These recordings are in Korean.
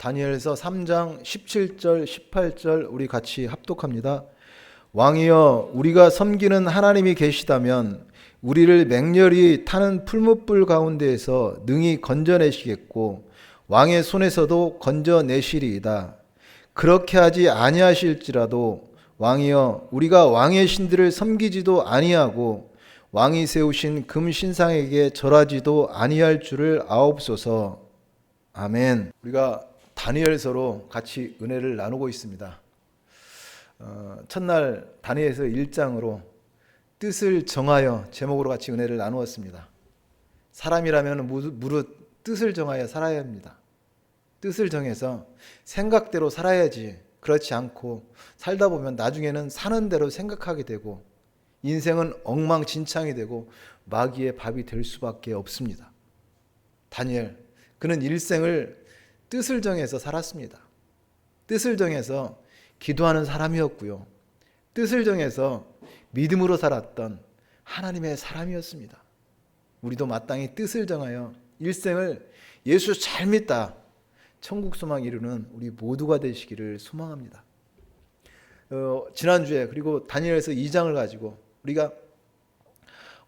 다니엘서 3장 17절 18절 우리 같이 합독합니다. 왕이여, 우리가 섬기는 하나님이 계시다면 우리를 맹렬히 타는 풀무불 가운데에서 능히 건져내시겠고 왕의 손에서도 건져내시리이다. 그렇게 하지 아니하실지라도 왕이여, 우리가 왕의 신들을 섬기지도 아니하고 왕이 세우신 금신상에게 절하지도 아니할 줄을 아옵소서. 아멘. 우리가 다니엘서로 같이 은혜를 나누고 있습니다. 첫날 다니엘서 1장으로 뜻을 정하여 제목으로 같이 은혜를 나누었습니다. 사람이라면 무릇 뜻을 정하여 살아야 합니다. 뜻을 정해서 생각대로 살아야지, 그렇지 않고 살다 보면 나중에는 사는 대로 생각하게 되고 인생은 엉망진창이 되고 마귀의 밥이 될 수밖에 없습니다. 다니엘, 그는 일생을 뜻을 정해서 살았습니다. 뜻을 정해서 기도하는 사람이었고요. 뜻을 정해서 믿음으로 살았던 하나님의 사람이었습니다. 우리도 마땅히 뜻을 정하여 일생을 예수 잘 믿다 천국 소망 이루는 우리 모두가 되시기를 소망합니다. 지난주에 그리고 다니엘서 2장을 가지고 우리가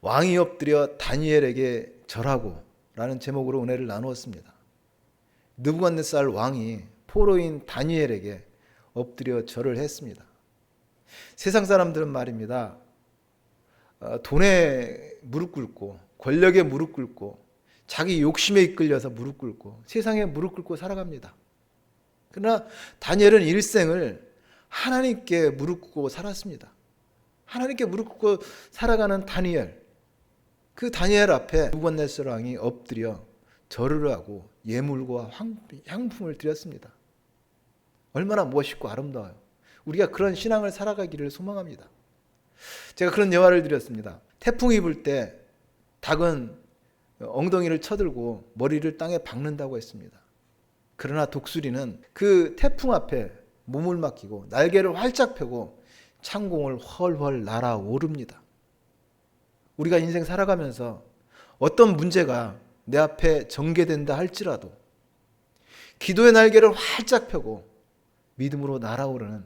왕이 엎드려 다니엘에게 절하고 라는 제목으로 은혜를 나누었습니다. 느부갓네살 왕이 포로인 다니엘에게 엎드려 절을 했습니다. 세상 사람들은 말입니다, 돈에 무릎 꿇고 권력에 무릎 꿇고 자기 욕심에 이끌려서 무릎 꿇고 세상에 무릎 꿇고 살아갑니다. 그러나 다니엘은 일생을 하나님께 무릎 꿇고 살았습니다. 하나님께 무릎 꿇고 살아가는 다니엘, 그 다니엘 앞에 느부갓네살 왕이 엎드려 절을 하고 예물과 향품을 드렸습니다. 얼마나 멋있고 아름다워요. 우리가 그런 신앙을 살아가기를 소망합니다. 제가 그런 예화를 드렸습니다. 태풍이 불 때 닭은 엉덩이를 쳐들고 머리를 땅에 박는다고 했습니다. 그러나 독수리는 그 태풍 앞에 몸을 맡기고 날개를 활짝 펴고 창공을 훨훨 날아오릅니다. 우리가 인생 살아가면서 어떤 문제가 내 앞에 전개된다 할지라도 기도의 날개를 활짝 펴고 믿음으로 날아오르는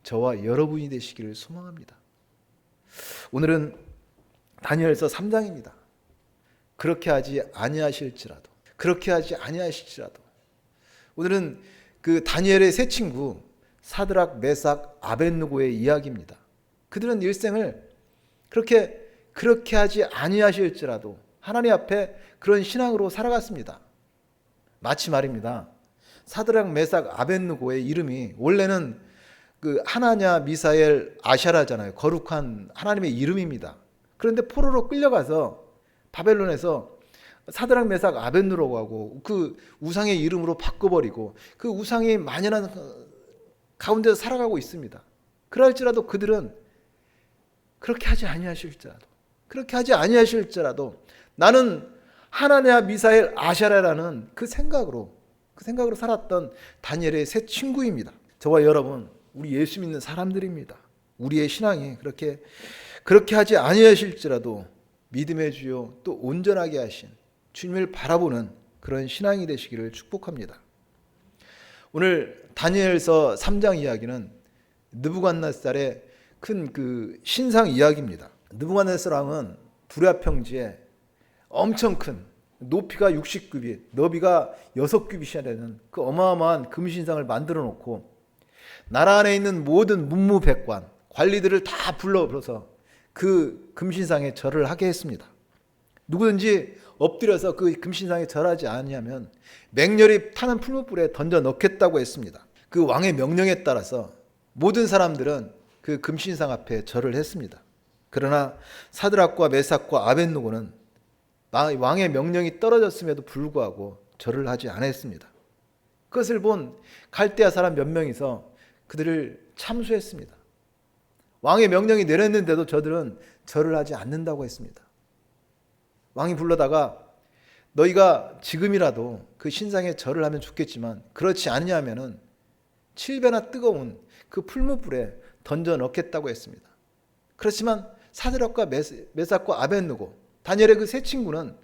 저와 여러분이 되시기를 소망합니다. 오늘은 다니엘서 3장입니다. 그렇게 하지 아니하실지라도, 그렇게 하지 아니하실지라도. 오늘은 그 다니엘의 세 친구 사드락, 메삭, 아벳느고의 이야기입니다. 그들은 일생을 그렇게 하지 아니하실지라도 하나님 앞에 그런 신앙으로 살아갔습니다. 마치 말입니다, 사드락, 메삭, 아벳느고의 이름이 원래는 그 하나냐, 미사엘, 아샤라잖아요. 거룩한 하나님의 이름입니다. 그런데 포로로 끌려가서 바벨론에서 사드락, 메삭, 아벳느고라고 하고 그 우상의 이름으로 바꿔버리고 그 우상이 만연한 가운데서 살아가고 있습니다. 그럴지라도 그들은 그렇게 하지 아니하실지라도 나는 하나냐, 미사엘, 아샤라라는 그 생각으로 살았던 다니엘의 세 친구입니다. 저와 여러분, 우리 예수 믿는 사람들입니다. 우리의 신앙이 그렇게 하지 아니하실지라도 믿음의 주요 또 온전하게 하신 주님을 바라보는 그런 신앙이 되시기를 축복합니다. 오늘 다니엘서 3장 이야기는 느부갓네살의 큰 그 신상 이야기입니다. 느부갓네살 왕은 두레아 평지에 엄청 큰 높이가 60규빗, 너비가 6규빗이나 되는 그 어마어마한 금신상을 만들어 놓고 나라 안에 있는 모든 문무백관, 관리들을 다 불러서 그 금신상에 절을 하게 했습니다. 누구든지 엎드려서 그 금신상에 절하지 않으면 맹렬히 타는 풀무불에 던져 넣겠다고 했습니다. 그 왕의 명령에 따라서 모든 사람들은 그 금신상 앞에 절을 했습니다. 그러나 사드락과 메삭과 아벳느고는 왕의 명령이 떨어졌음에도 불구하고 절을 하지 않았습니다. 그것을 본 갈대아 사람 몇 명이서 그들을 참수했습니다. 왕의 명령이 내렸는데도 저들은 절을 하지 않는다고 했습니다. 왕이 불러다가 너희가 지금이라도 그 신상에 절을 하면 좋겠지만 그렇지 않냐면은 7배나 뜨거운 그 풀무불에 던져 넣겠다고 했습니다. 그렇지만 사드락과 메삭과 아벳느고, 다니엘의 그 세 친구는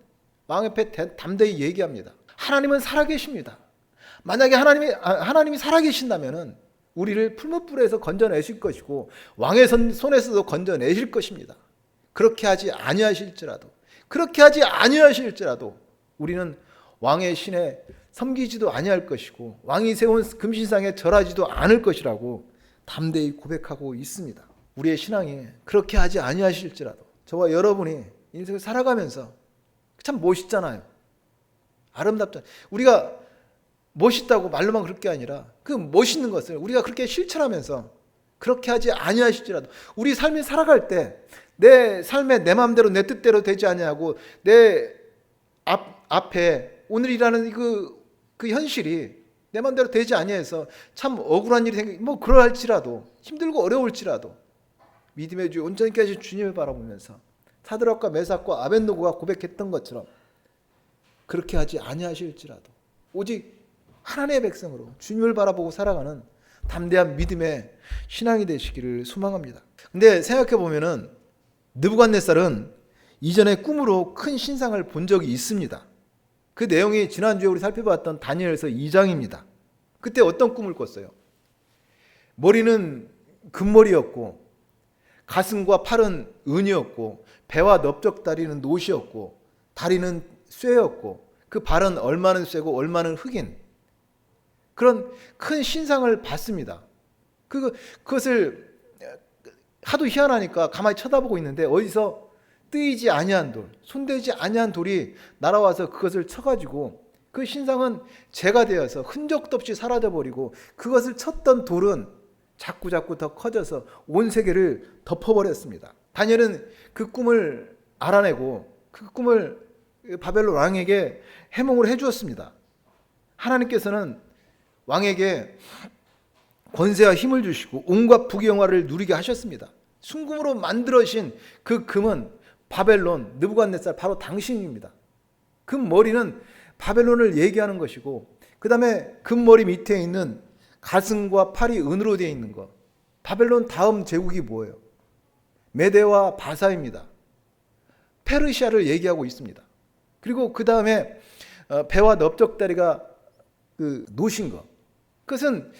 왕 앞에 담대히 얘기합니다. 하나님은 살아계십니다. 만약에 하나님이 살아계신다면은 우리를 풀무불에서 건져내실 것이고 왕의 손에서도 건져내실 것입니다. 그렇게 하지 아니하실지라도 우리는 왕의 신에 섬기지도 아니할 것이고 왕이 세운 금신상에 절하지도 않을 것이라고 담대히 고백하고 있습니다. 우리의 신앙이 그렇게 하지 아니하실지라도 저와 여러분이 인생을 살아가면서 참 멋있잖아요. 아름답잖아요. 우리가 멋있다고 말로만 그럴 게 아니라 그 멋있는 것을 우리가 그렇게 실천하면서 그렇게 하지 아니하실지라도 우리 삶이 살아갈 때 내 삶에 내 마음대로 내 뜻대로 되지 아니하고 내 앞에 오늘이라는 그 현실이 내 마음대로 되지 아니해서 참 억울한 일이 생기고 그러할지라도 힘들고 어려울지라도 믿음의 주 온전히 계신 주님을 바라보면서 사드락과 메삭과 아벳노고가 고백했던 것처럼 그렇게 하지 아니하실지라도 오직 하나님의 백성으로 주님을 바라보고 살아가는 담대한 믿음의 신앙이 되시기를 소망합니다. 근데 생각해 보면은 느부갓네살은 이전에 꿈으로 큰 신상을 본 적이 있습니다. 그 내용이 지난주에 우리 살펴봤던 다니엘서 2장입니다. 그때 어떤 꿈을 꿨어요? 머리는 금머리였고 가슴과 팔은 은이었고 배와 넓적다리는 노시였고 다리는 쇠였고 그 발은 얼마는 쇠고 얼마는 흑인 그런 큰 신상을 봤습니다. 그것을 하도 희한하니까 가만히 쳐다보고 있는데 어디서 뜨이지 아니한 돌, 손대지 아니한 돌이 날아와서 그것을 쳐가지고 그 신상은 재가 되어서 흔적도 없이 사라져버리고 그것을 쳤던 돌은 자꾸 더 커져서 온 세계를 덮어버렸습니다. 다니엘은 그 꿈을 알아내고 그 꿈을 바벨론 왕에게 해몽을 해주었습니다. 하나님께서는 왕에게 권세와 힘을 주시고 온갖 부귀영화를 누리게 하셨습니다. 순금으로 만들어진 그 금은 바벨론 느부갓네살 바로 당신입니다. 금 머리는 바벨론을 얘기하는 것이고 그 다음에 금 머리 밑에 있는 가슴과 팔이 은으로 되어 있는 것 바벨론 다음 제국이 뭐예요? 메데와 바사입니다. 페르시아를 얘기하고 있습니다. 그리고 그 다음에 배와 넓적다리가 노신 것 그것은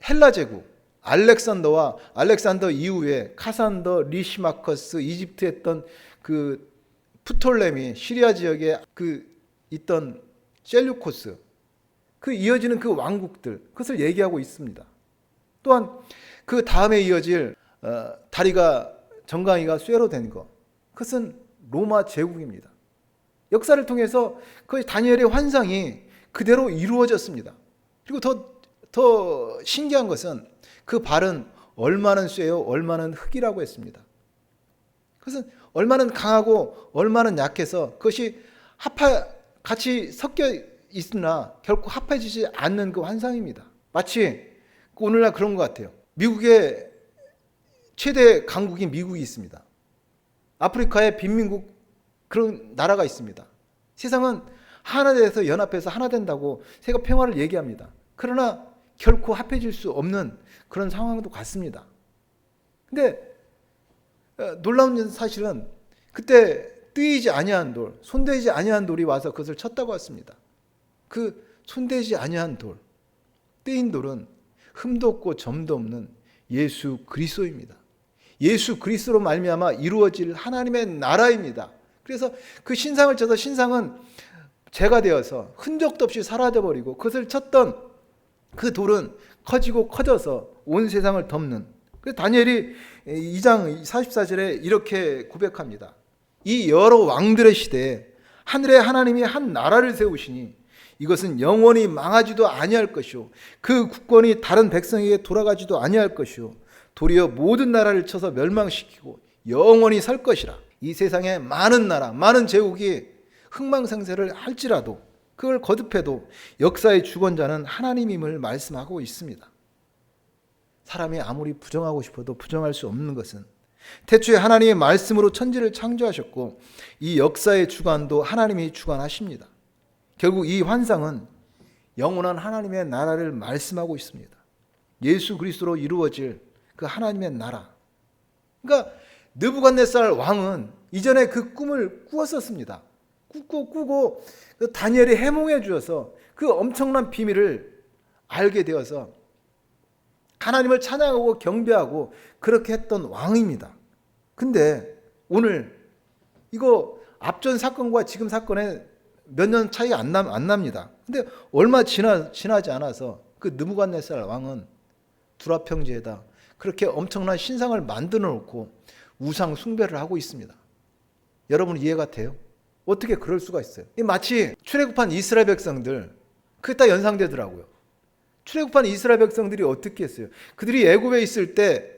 헬라 제국 알렉산더 이후에 카산더, 리시마커스, 이집트 했던 그 프톨레미 시리아 지역에 있던 셀류코스 이어지는 그 왕국들 그것을 얘기하고 있습니다. 또한 그 다음에 이어질 다리가 정강이가 쇠로 된 것 그것은 로마 제국입니다. 역사를 통해서 그 다니엘의 환상이 그대로 이루어졌습니다. 그리고 더 신기한 것은 그 발은 얼마는 쇠요 얼마는 흙이라고 했습니다. 그것은 얼마는 강하고 얼마는 약해서 그것이 같이 섞여 있으나 결코 합해지지 않는 그 환상입니다. 마치 오늘날 그런 것 같아요. 미국의 최대 강국인 미국이 있습니다. 아프리카의 빈민국 그런 나라가 있습니다. 세상은 하나 돼서 연합해서 하나 된다고 세계 평화를 얘기합니다. 그러나 결코 합해질 수 없는 그런 상황도 같습니다. 근데 놀라운 사실은 그때 뜨이지 아니한 돌, 손대지 아니한 돌이 와서 그것을 쳤다고 했습니다. 그 손대지 아니한 돌, 뜨인 돌은 흠도 없고 점도 없는 예수 그리스도입니다. 예수 그리스도로 말미암아 이루어질 하나님의 나라입니다. 그래서 그 신상을 쳐서 신상은 재가 되어서 흔적도 없이 사라져버리고 그것을 쳤던 그 돌은 커지고 커져서 온 세상을 덮는 그래서 다니엘이 2장 44절에 이렇게 고백합니다. 이 여러 왕들의 시대에 하늘에 하나님이 한 나라를 세우시니 이것은 영원히 망하지도 아니할 것이요 그 국권이 다른 백성에게 돌아가지도 아니할 것이요 도리어 모든 나라를 쳐서 멸망시키고 영원히 살 것이라. 이 세상에 많은 나라 많은 제국이 흥망생쇠를 할지라도 그걸 거듭해도 역사의 주권자는 하나님임을 말씀하고 있습니다. 사람이 아무리 부정하고 싶어도 부정할 수 없는 것은 태초에 하나님의 말씀으로 천지를 창조하셨고 이 역사의 주관도 하나님이 주관하십니다. 결국 이 환상은 영원한 하나님의 나라를 말씀하고 있습니다. 예수 그리스도로 이루어질 그 하나님의 나라. 그러니까 느부갓네살 왕은 이전에 그 꿈을 꾸었었습니다. 꾸고 다니엘이 해몽해 주어서 그 엄청난 비밀을 알게 되어서 하나님을 찬양하고 경배하고 그렇게 했던 왕입니다. 근데 오늘 이거 앞전 사건과 지금 사건에 몇 년 차이가 안 납니다. 근데 얼마 지나지 않아서 그 느부갓네살 왕은 두라 평지에다 그렇게 엄청난 신상을 만들어 놓고 우상 숭배를 하고 있습니다. 여러분 이해가 돼요? 어떻게 그럴 수가 있어요? 마치 출애굽한 이스라엘 백성들 그게 딱 연상되더라고요. 출애굽한 이스라엘 백성들이 어떻게 했어요? 그들이 애굽에 있을 때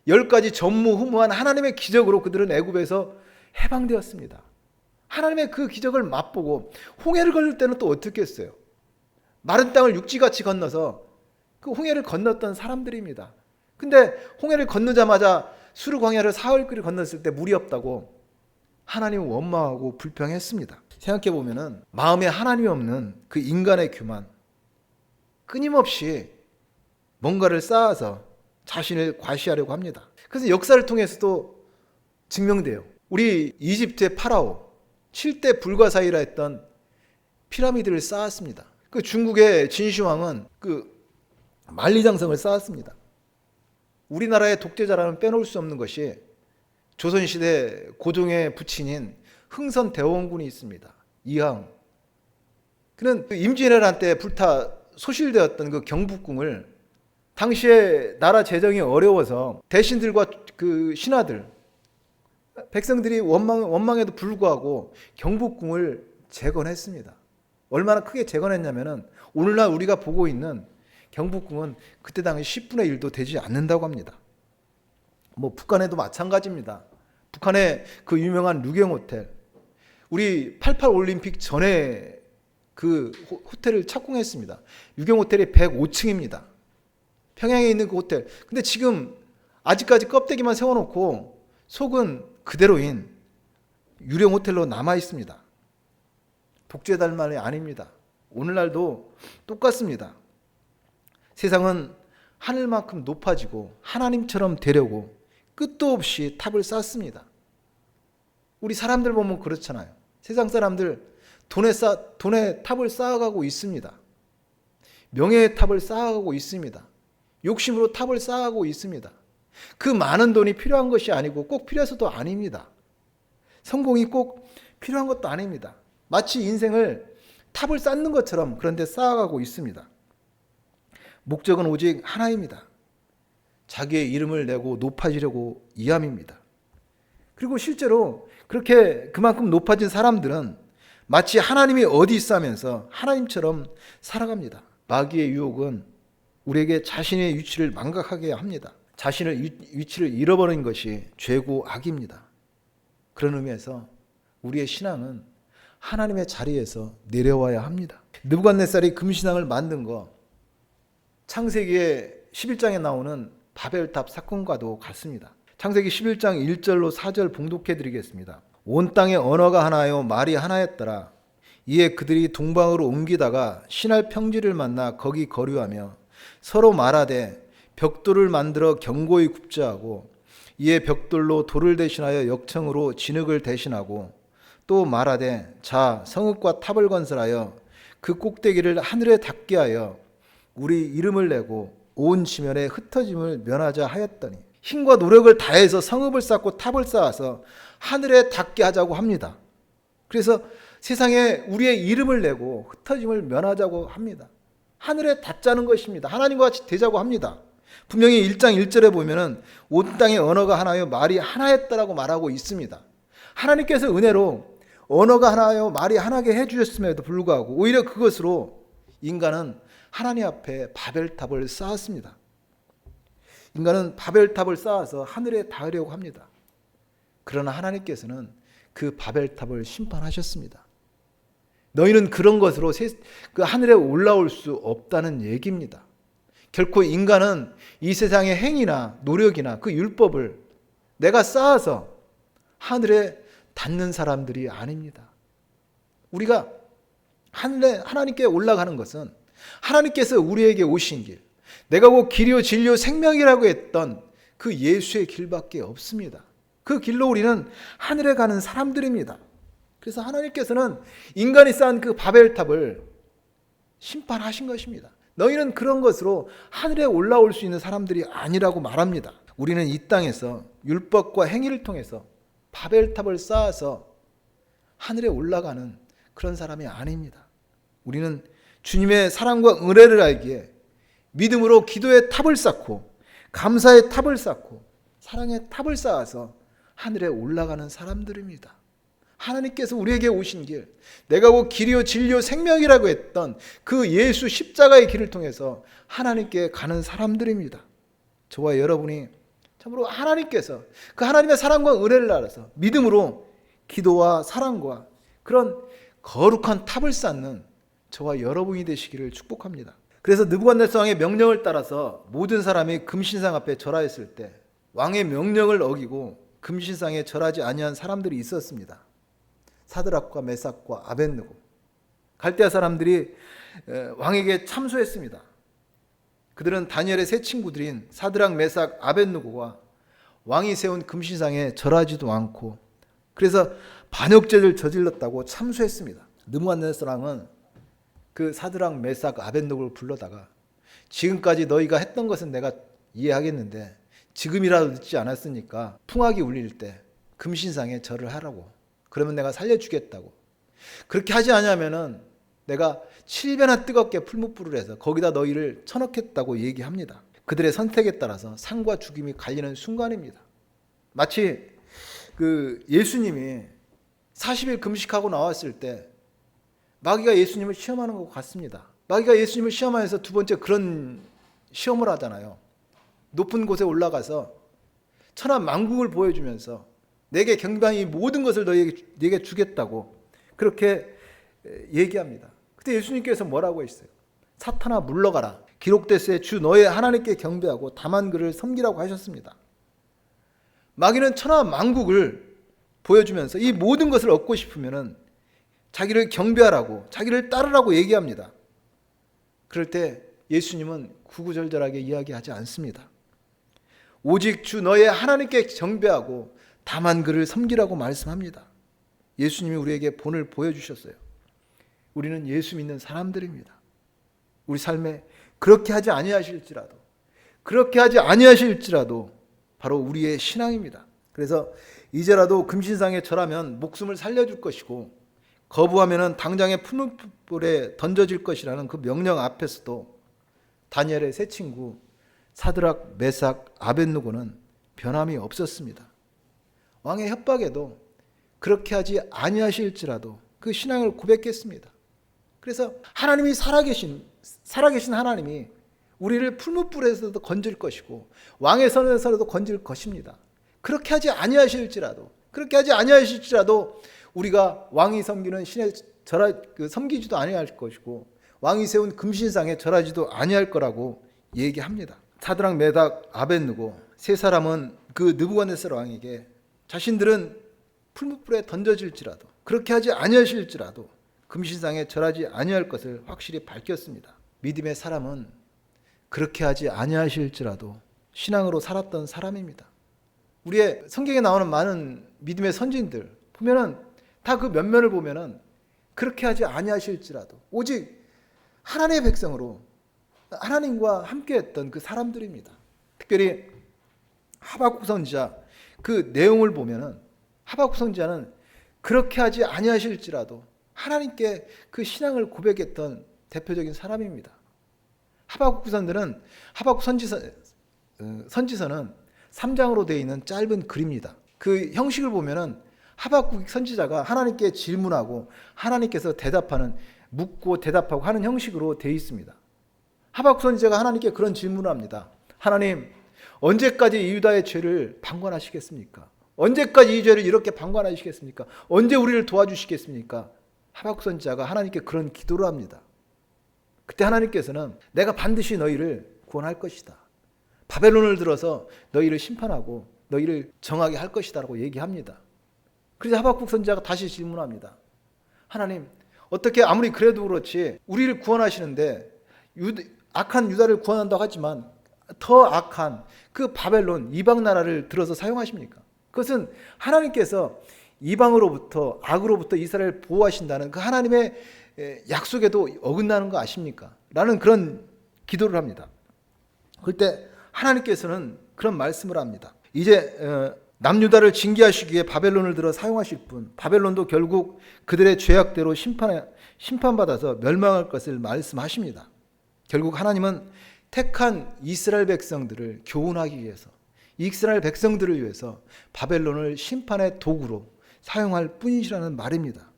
10가지 전무후무한 하나님의 기적으로 그들은 애굽에서 해방되었습니다. 하나님의 그 기적을 맛보고 홍해를 건널 때는 또 어떻게 했어요? 마른 땅을 육지같이 건너서 그 홍해를 건넜던 사람들입니다. 근데 홍해를 건너자마자 수르 광야를 사흘거리 건넜을 때 물이 없다고 하나님은 원망하고 불평했습니다. 생각해보면 마음에 하나님이 없는 그 인간의 교만, 끊임없이 뭔가를 쌓아서 자신을 과시하려고 합니다. 그래서 역사를 통해서도 증명돼요. 우리 이집트의 파라오 7대 불가사의라 했던 피라미드를 쌓았습니다. 그 중국의 진시황은 그 만리장성을 쌓았습니다. 우리나라의 독재자라면 빼놓을 수 없는 것이 조선시대 고종의 부친인 흥선대원군이 있습니다. 이항. 그는 임진왜란 때 불타 소실되었던 그 경복궁을 당시에 나라 재정이 어려워서 대신들과 그 신하들, 백성들이 원망에도 불구하고 경복궁을 재건했습니다. 얼마나 크게 재건했냐면은 오늘날 우리가 보고 있는 경복궁은 그때 당시 10분의 1도 되지 않는다고 합니다. 뭐 북한에도 마찬가지입니다. 북한의 그 유명한 류경 호텔, 우리 88 올림픽 전에 그 호텔을 착공했습니다. 류경 호텔이 105층입니다. 평양에 있는 그 호텔. 근데 지금 아직까지 껍데기만 세워놓고 속은 그대로인 유령 호텔로 남아 있습니다. 독재달만이 아닙니다. 오늘날도 똑같습니다. 세상은 하늘만큼 높아지고 하나님처럼 되려고 끝도 없이 탑을 쌓습니다. 우리 사람들 보면 그렇잖아요. 세상 사람들 돈의 탑을 쌓아가고 있습니다. 명예의 탑을 쌓아가고 있습니다. 욕심으로 탑을 쌓아가고 있습니다. 그 많은 돈이 필요한 것이 아니고 꼭 필요해서도 아닙니다. 성공이 꼭 필요한 것도 아닙니다. 마치 인생을 탑을 쌓는 것처럼 그런데 쌓아가고 있습니다. 목적은 오직 하나입니다. 자기의 이름을 내고 높아지려고 이함입니다. 그리고 실제로 그렇게 그만큼 높아진 사람들은 마치 하나님이 어디 있어 하면서 하나님처럼 살아갑니다. 마귀의 유혹은 우리에게 자신의 위치를 망각하게 합니다. 자신의 위치를 잃어버린 것이 죄고 악입니다. 그런 의미에서 우리의 신앙은 하나님의 자리에서 내려와야 합니다. 느부갓네살이 금신앙을 만든 거 창세기의 11장에 나오는 바벨탑 사건과도 같습니다. 창세기 11장 1절로 4절 봉독해 드리겠습니다. 온 땅에 언어가 하나요 말이 하나였더라. 이에 그들이 동방으로 옮기다가 신할 평지를 만나 거기 거류하며 서로 말하되 벽돌을 만들어 견고히 굽자 하고 이에 벽돌로 돌을 대신하여 역청으로 진흙을 대신하고 또 말하되 자 성읍과 탑을 건설하여 그 꼭대기를 하늘에 닿게 하여 우리 이름을 내고 온 지면에 흩어짐을 면하자 하였더니 힘과 노력을 다해서 성읍을 쌓고 탑을 쌓아서 하늘에 닿게 하자고 합니다. 그래서 세상에 우리의 이름을 내고 흩어짐을 면하자고 합니다. 하늘에 닿자는 것입니다. 하나님과 같이 되자고 합니다. 분명히 1장 1절에 보면은 온 땅의 언어가 하나요 말이 하나였다라고 말하고 있습니다. 하나님께서 은혜로 언어가 하나요 말이 하나게 해주셨음에도 불구하고 오히려 그것으로 인간은 하나님 앞에 바벨탑을 쌓았습니다. 인간은 바벨탑을 쌓아서 하늘에 닿으려고 합니다. 그러나 하나님께서는 그 바벨탑을 심판하셨습니다. 너희는 그런 것으로 그 하늘에 올라올 수 없다는 얘기입니다. 결코 인간은 이 세상의 행위나 노력이나 그 율법을 내가 쌓아서 하늘에 닿는 사람들이 아닙니다. 우리가 하나님께 올라가는 것은 하나님께서 우리에게 오신 길, 내가 곧 길이요 진리요 생명이라고 했던 그 예수의 길밖에 없습니다. 그 길로 우리는 하늘에 가는 사람들입니다. 그래서 하나님께서는 인간이 쌓은 그 바벨탑을 심판하신 것입니다. 너희는 그런 것으로 하늘에 올라올 수 있는 사람들이 아니라고 말합니다. 우리는 이 땅에서 율법과 행위를 통해서 바벨탑을 쌓아서 하늘에 올라가는 그런 사람이 아닙니다. 우리는 주님의 사랑과 은혜를 알기에 믿음으로 기도의 탑을 쌓고 감사의 탑을 쌓고 사랑의 탑을 쌓아서 하늘에 올라가는 사람들입니다. 하나님께서 우리에게 오신 길, 내가 곧 길이요 진리요 생명이라고 했던 그 예수 십자가의 길을 통해서 하나님께 가는 사람들입니다. 저와 여러분이 참으로 하나님께서 그 하나님의 사랑과 은혜를 알아서 믿음으로 기도와 사랑과 그런 거룩한 탑을 쌓는 저와 여러분이 되시기를 축복합니다. 그래서 느부갓네살 왕의 명령을 따라서 모든 사람이 금신상 앞에 절하였을 때 왕의 명령을 어기고 금신상에 절하지 아니한 사람들이 있었습니다. 사드락과 메삭과 아벳느고, 갈대아 사람들이 왕에게 참소했습니다. 그들은 다니엘의 세 친구들인 사드락, 메삭, 아벳느고가 왕이 세운 금신상에 절하지도 않고 그래서 반역죄를 저질렀다고 참소했습니다. 느부갓네살 왕은 그 사드락, 메삭, 아벳느고를 불러다가 지금까지 너희가 했던 것은 내가 이해하겠는데 지금이라도 듣지 않았으니까 풍악이 울릴 때 금신상에 절을 하라고, 그러면 내가 살려주겠다고, 그렇게 하지 않으면은 내가 7배나 뜨겁게 풀무불을 해서 거기다 너희를 쳐넣겠다고 얘기합니다. 그들의 선택에 따라서 상과 죽임이 갈리는 순간입니다. 마치 그 예수님이 40일 금식하고 나왔을 때 마귀가 예수님을 시험하는 것 같습니다. 마귀가 예수님을 시험하면서 두 번째 그런 시험을 하잖아요. 높은 곳에 올라가서 천하 만국을 보여주면서 내게 경배하니 모든 것을 너에게 주겠다고 그렇게 얘기합니다. 그때 예수님께서 뭐라고 했어요? 사탄아 물러가라. 기록됐으에 주 너의 하나님께 경배하고 다만 그를 섬기라고 하셨습니다. 마귀는 천하 만국을 보여주면서 이 모든 것을 얻고 싶으면은 자기를 경배하라고, 자기를 따르라고 얘기합니다. 그럴 때 예수님은 구구절절하게 이야기하지 않습니다. 오직 주 너의 하나님께 경배하고 다만 그를 섬기라고 말씀합니다. 예수님이 우리에게 본을 보여주셨어요. 우리는 예수 믿는 사람들입니다. 우리 삶에 그렇게 하지 아니하실지라도 바로 우리의 신앙입니다. 그래서 이제라도 금신상에 절하면 목숨을 살려줄 것이고 거부하면 당장에 풀무불에 던져질 것이라는 그 명령 앞에서도 다니엘의 세 친구 사드락, 메삭, 아벳느고는 변함이 없었습니다. 왕의 협박에도 그렇게 하지 아니하실지라도 그 신앙을 고백했습니다. 그래서 하나님이 살아계신 하나님이 우리를 풀무불에서도 건질 것이고 왕의 손에서도 건질 것입니다. 그렇게 하지 아니하실지라도 우리가 왕이 섬기는 신에 섬기지도 아니할 것이고 왕이 세운 금신상에 절하지도 아니할 거라고 얘기합니다. 사드락, 메삭, 아벳느고 세 사람은 그 느부갓네살 왕에게 자신들은 풀무불에 던져질지라도 그렇게 하지 아니하실지라도 금신상에 절하지 아니할 것을 확실히 밝혔습니다. 믿음의 사람은 그렇게 하지 아니하실지라도 신앙으로 살았던 사람입니다. 우리의 성경에 나오는 많은 믿음의 선진들 보면은 다 그 면면을 보면은 그렇게 하지 아니하실지라도 오직 하나님의 백성으로 하나님과 함께했던 그 사람들입니다. 특별히 하박국 선지자 그 내용을 보면은 하박국 선지자는 그렇게 하지 아니하실지라도 하나님께 그 신앙을 고백했던 대표적인 사람입니다. 하박국 선지서는 3장으로 되어 있는 짧은 글입니다. 그 형식을 보면은 하박국 선지자가 하나님께 질문하고 하나님께서 대답하는, 묻고 대답하고 하는 형식으로 되어 있습니다. 하박국 선지자가 하나님께 그런 질문을 합니다. 하나님, 언제까지 이 유다의 죄를 방관하시겠습니까? 언제까지 이 죄를 이렇게 방관하시겠습니까? 언제 우리를 도와주시겠습니까? 하박국 선지자가 하나님께 그런 기도를 합니다. 그때 하나님께서는 내가 반드시 너희를 구원할 것이다. 바벨론을 들어서 너희를 심판하고 너희를 정하게 할 것이다 라고 얘기합니다. 그래서 하박국 선지자가 다시 질문합니다. 하나님, 어떻게 아무리 그래도 그렇지 우리를 구원하시는데 악한 유다를 구원한다고 하지만 더 악한 그 바벨론 이방 나라를 들어서 사용하십니까? 그것은 하나님께서 이방으로부터 악으로부터 이스라엘을 보호하신다는 그 하나님의 약속에도 어긋나는 거 아십니까? 라는 그런 기도를 합니다. 그때 하나님께서는 그런 말씀을 합니다. 이제 남유다를 징계하시기 위해 바벨론을 들어 사용하실 분, 바벨론도 결국 그들의 죄악대로 심판받아서 멸망할 것을 말씀하십니다. 결국 하나님은 택한 이스라엘 백성들을 교훈하기 위해서, 이스라엘 백성들을 위해서 바벨론을 심판의 도구로 사용할 뿐이라는 말입니다.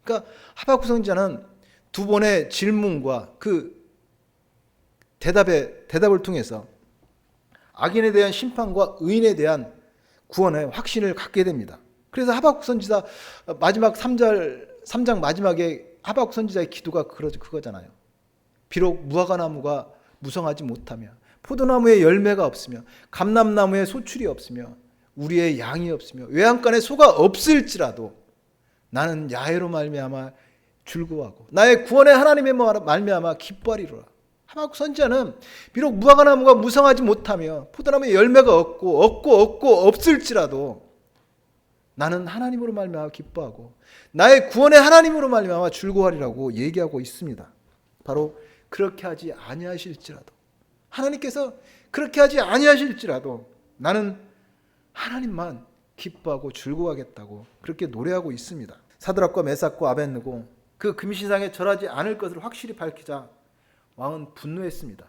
그러니까 하박국 선지자는 두 번의 질문과 그 대답을 통해서 악인에 대한 심판과 의인에 대한 구원의 확신을 갖게 됩니다. 그래서 하박국 선지자 마지막 3장 마지막에 하박국 선지자의 기도가 그거잖아요. 비록 무화과나무가 무성하지 못하며 포도나무에 열매가 없으며 감람나무에 소출이 없으며 우리의 양이 없으며 외양간에 소가 없을지라도 나는 야훼로 말미암아 즐거워하고 나의 구원의 하나님의 말미암아 기뻐하리로라. 하박국 선지자는 비록 무화과나무가 무성하지 못하며 포도나무에 열매가 없을지라도 나는 하나님으로 말미암아 기뻐하고 나의 구원의 하나님으로 말미암아 즐거워하리라고 얘기하고 있습니다. 바로 그렇게 하지 아니하실지라도, 하나님께서 그렇게 하지 아니하실지라도 나는 하나님만 기뻐하고 즐거워하겠다고 그렇게 노래하고 있습니다. 사드락과 메삭과 아벳느고 그 금신상에 절하지 않을 것을 확실히 밝히자 왕은 분노했습니다.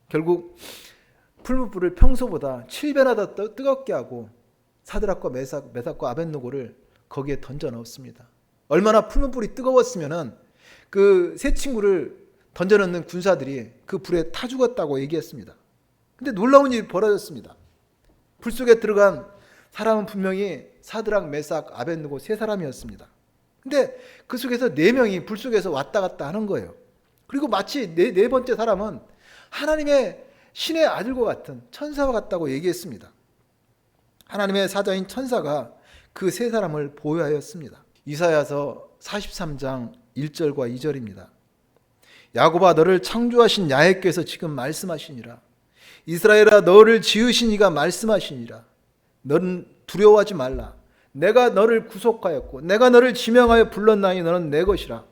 결국 풀무불을 평소보다 7배나 더 뜨겁게 하고 사드락과 메삭과 아벳느고를 거기에 던져 넣었습니다. 얼마나 풀무불이 뜨거웠으면은 그 세 친구를 던져 넣는 군사들이 그 불에 타 죽었다고 얘기했습니다. 근데 놀라운 일이 벌어졌습니다. 불 속에 들어간 사람은 분명히 사드락, 메삭, 아벳느고 세 사람이었습니다. 근데 그 속에서 네 명이 불 속에서 왔다 갔다 하는 거예요. 그리고 마치 네 번째 사람은 하나님의 신의 아들과 같은 천사와 같다고 얘기했습니다. 하나님의 사자인 천사가 그 세 사람을 보호하였습니다. 이사야서 43장 1절과 2절입니다. 야곱아 너를 창조하신 야훼께서 지금 말씀하시니라. 이스라엘아 너를 지으신 이가 말씀하시니라. 너는 두려워하지 말라. 내가 너를 구속하였고 내가 너를 지명하여 불렀나니 너는 내 것이라.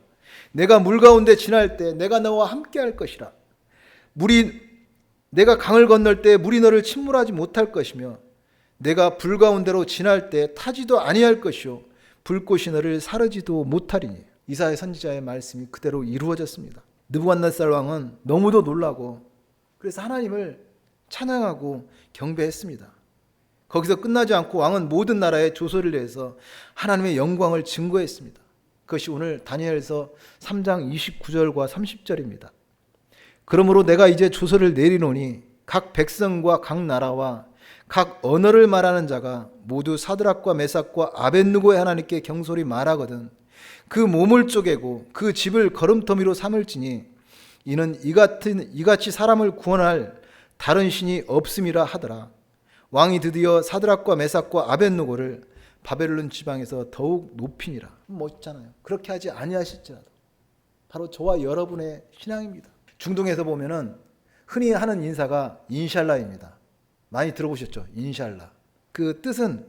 내가 물 가운데 지날 때 내가 너와 함께 할 것이라. 내가 강을 건널 때 물이 너를 침몰하지 못할 것이며 내가 불 가운데로 지날 때 타지도 아니할 것이요 불꽃이 너를 사르지도 못하리니. 이사야 선지자의 말씀이 그대로 이루어졌습니다. 느부갓네살 왕은 너무도 놀라고 그래서 하나님을 찬양하고 경배했습니다. 거기서 끝나지 않고 왕은 모든 나라에 조서를 내서 하나님의 영광을 증거했습니다. 그것이 오늘 다니엘서 3장 29절과 30절입니다. 그러므로 내가 이제 조서를 내리노니 각 백성과 각 나라와 각 언어를 말하는 자가 모두 사드락과 메삭과 아벳느고의 하나님께 경솔히 말하거든 그 몸을 쪼개고 그 집을 거름더미로 삼을지니 이는 이같이 사람을 구원할 다른 신이 없음이라 하더라. 왕이 드디어 사드락과 메삭과 아벳느고를 바벨론 지방에서 더욱 높이니라. 멋있잖아요. 그렇게 하지 아니하실지라도. 바로 저와 여러분의 신앙입니다. 중동에서 보면은 흔히 하는 인사가 인샬라입니다. 많이 들어보셨죠? 인샬라. 그 뜻은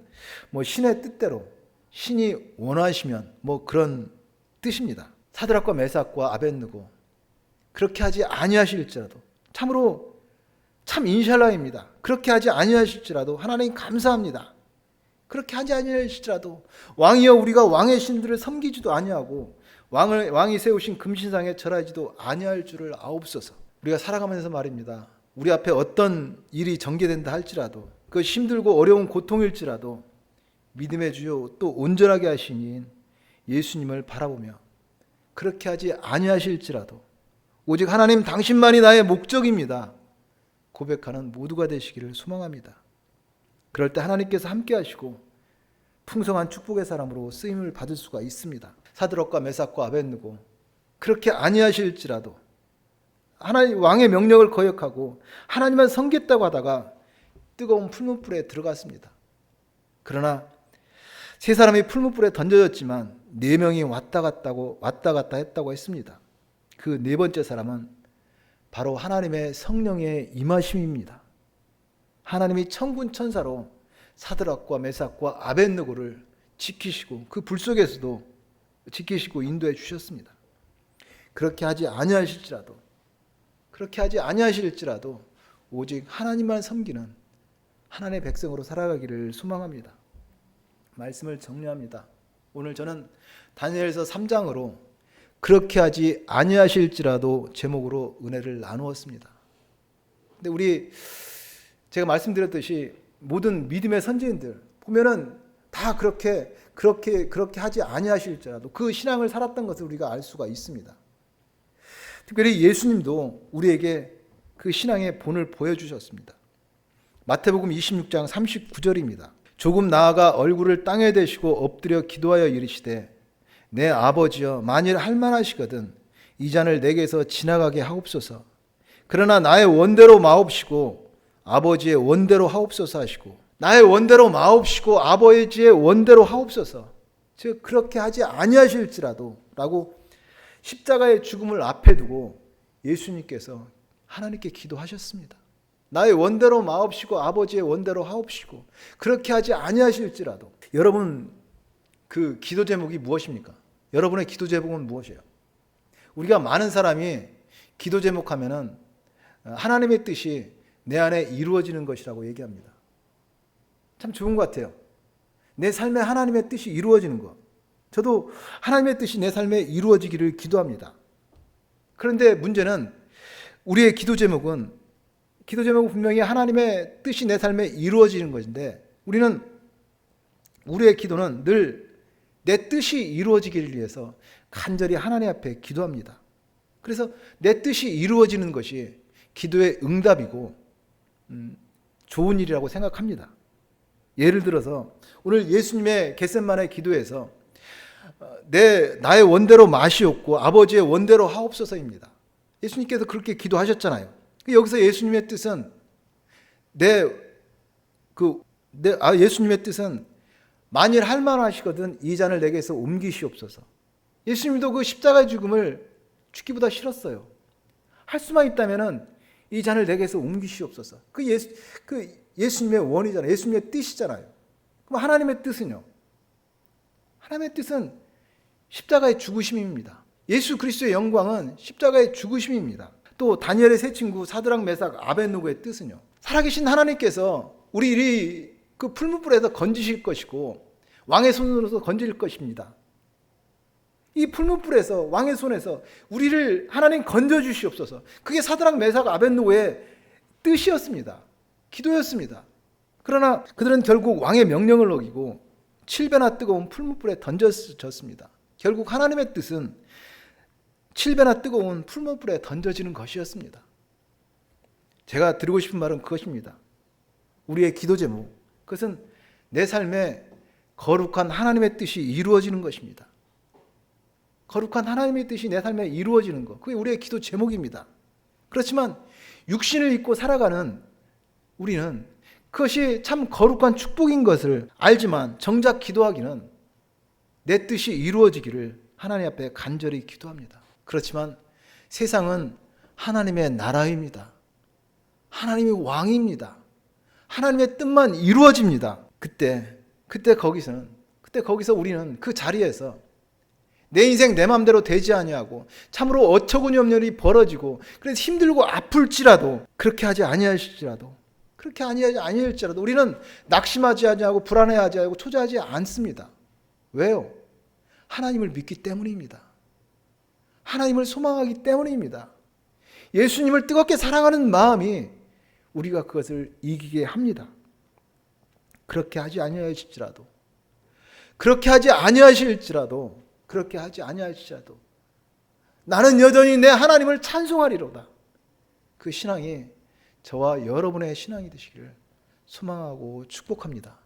뭐 신의 뜻대로 신이 원하시면 뭐 그런 뜻입니다. 사드락과 메삭과 아벳느고 그렇게 하지 아니하실지라도 참으로 참 인샬라입니다. 그렇게 하지 아니하실지라도 하나님 감사합니다. 그렇게 하지 아니하실지라도 왕이여 우리가 왕의 신들을 섬기지도 아니하고 왕이 세우신 금신상에 절하지도 아니할 줄을 아옵소서. 우리가 살아가면서 말입니다. 우리 앞에 어떤 일이 전개된다 할지라도 그 힘들고 어려운 고통일지라도 믿음의 주요 또 온전하게 하시니 예수님을 바라보며 그렇게 하지 아니하실지라도 오직 하나님 당신만이 나의 목적입니다. 고백하는 모두가 되시기를 소망합니다. 그럴 때 하나님께서 함께 하시고 풍성한 축복의 사람으로 쓰임을 받을 수가 있습니다. 사드락과 메삭과 아벳느고 그렇게 아니하실지라도 하나님 왕의 명령을 거역하고 하나님만 섬겼다고 하다가 뜨거운 풀무불에 들어갔습니다. 그러나 세 사람이 풀무불에 던져졌지만 네 명이 왔다 갔다 했다고 했습니다. 그 네 번째 사람은 바로 하나님의 성령의 임하심입니다. 하나님이 천군 천사로 사드락과 메삭과 아벳느고를 지키시고 그 불 속에서도 지키시고 인도해 주셨습니다. 그렇게 하지 아니하실지라도 오직 하나님만 섬기는 하나님의 백성으로 살아가기를 소망합니다. 말씀을 정리합니다. 오늘 저는 다니엘서 3장으로 그렇게 하지 아니하실지라도 제목으로 은혜를 나누었습니다. 근데 제가 말씀드렸듯이 모든 믿음의 선지인들 보면은 다 그렇게 하지 아니하실지라도 그 신앙을 살았던 것을 우리가 알 수가 있습니다. 특별히 예수님도 우리에게 그 신앙의 본을 보여주셨습니다. 마태복음 26장 39절입니다. 조금 나아가 얼굴을 땅에 대시고 엎드려 기도하여 이르시되 내 아버지여 만일 할만하시거든 이 잔을 내게서 지나가게 하옵소서. 그러나 나의 원대로 마옵시고 아버지의 원대로 하옵소서 하시고 나의 원대로 마옵시고 아버지의 원대로 하옵소서. 즉 그렇게 하지 아니하실지라도 라고 십자가의 죽음을 앞에 두고 예수님께서 하나님께 기도하셨습니다. 나의 원대로 마옵시고 아버지의 원대로 하옵시고 그렇게 하지 아니하실지라도. 여러분 그 기도 제목이 무엇입니까? 여러분의 기도 제목은 무엇이에요? 우리가 많은 사람이 기도 제목하면은 하나님의 뜻이 내 안에 이루어지는 것이라고 얘기합니다. 참 좋은 것 같아요. 내 삶에 하나님의 뜻이 이루어지는 것. 저도 하나님의 뜻이 내 삶에 이루어지기를 기도합니다. 그런데 문제는 우리의 기도 제목은 분명히 하나님의 뜻이 내 삶에 이루어지는 것인데 우리의 기도는 늘 내 뜻이 이루어지기를 위해서 간절히 하나님 앞에 기도합니다. 그래서 내 뜻이 이루어지는 것이 기도의 응답이고 좋은 일이라고 생각합니다. 예를 들어서 오늘 예수님의 겟세마네 기도에서 나의 원대로 마시옵고 아버지의 원대로 하옵소서입니다. 예수님께서 그렇게 기도하셨잖아요. 여기서 예수님의 뜻은 예수님의 뜻은 만일 할만하시거든 이 잔을 내게서 옮기시옵소서. 예수님도 그 십자가의 죽음을 죽기보다 싫었어요. 할 수만 있다면은 이 잔을 내게서 옮기시옵소서. 그 예수님의 원이잖아요. 예수님의 뜻이잖아요. 그럼 하나님의 뜻은요? 하나님의 뜻은 십자가의 죽으심입니다. 예수 그리스도의 영광은 십자가의 죽으심입니다. 또 다니엘의 세 친구 사드락 메삭 아벳느고의 뜻은요? 살아계신 하나님께서 우리 그 풀무불에서 건지실 것이고 왕의 손으로서 건질 것입니다. 이 풀무불에서 왕의 손에서 우리를 하나님 건져주시옵소서. 그게 사드락 메삭 아벳느고의 뜻이었습니다. 기도였습니다. 그러나 그들은 결국 왕의 명령을 어기고 7배나 뜨거운 풀무불에 던져졌습니다. 결국 하나님의 뜻은 7배나 뜨거운 풀무불에 던져지는 것이었습니다. 제가 드리고 싶은 말은 그것입니다. 우리의 기도 제목, 그것은 내 삶에 거룩한 하나님의 뜻이 이루어지는 것입니다. 거룩한 하나님의 뜻이 내 삶에 이루어지는 것, 그게 우리의 기도 제목입니다. 그렇지만 육신을 입고 살아가는 우리는 그것이 참 거룩한 축복인 것을 알지만 정작 기도하기는 내 뜻이 이루어지기를 하나님 앞에 간절히 기도합니다. 그렇지만 세상은 하나님의 나라입니다. 하나님이 왕입니다. 하나님의 뜻만 이루어집니다. 그때 거기서 우리는 그 자리에서 내 인생 내 마음대로 되지 아니하고 참으로 어처구니 없는 일이 벌어지고 그래서 힘들고 아플지라도 그렇게 하지 아니할지라도 우리는 낙심하지 아니하고 불안해하지 않고 초조하지 않습니다. 왜요? 하나님을 믿기 때문입니다. 하나님을 소망하기 때문입니다. 예수님을 뜨겁게 사랑하는 마음이 우리가 그것을 이기게 합니다. 그렇게 하지 아니하실지라도 나는 여전히 내 하나님을 찬송하리로다. 그 신앙이 저와 여러분의 신앙이 되시기를 소망하고 축복합니다.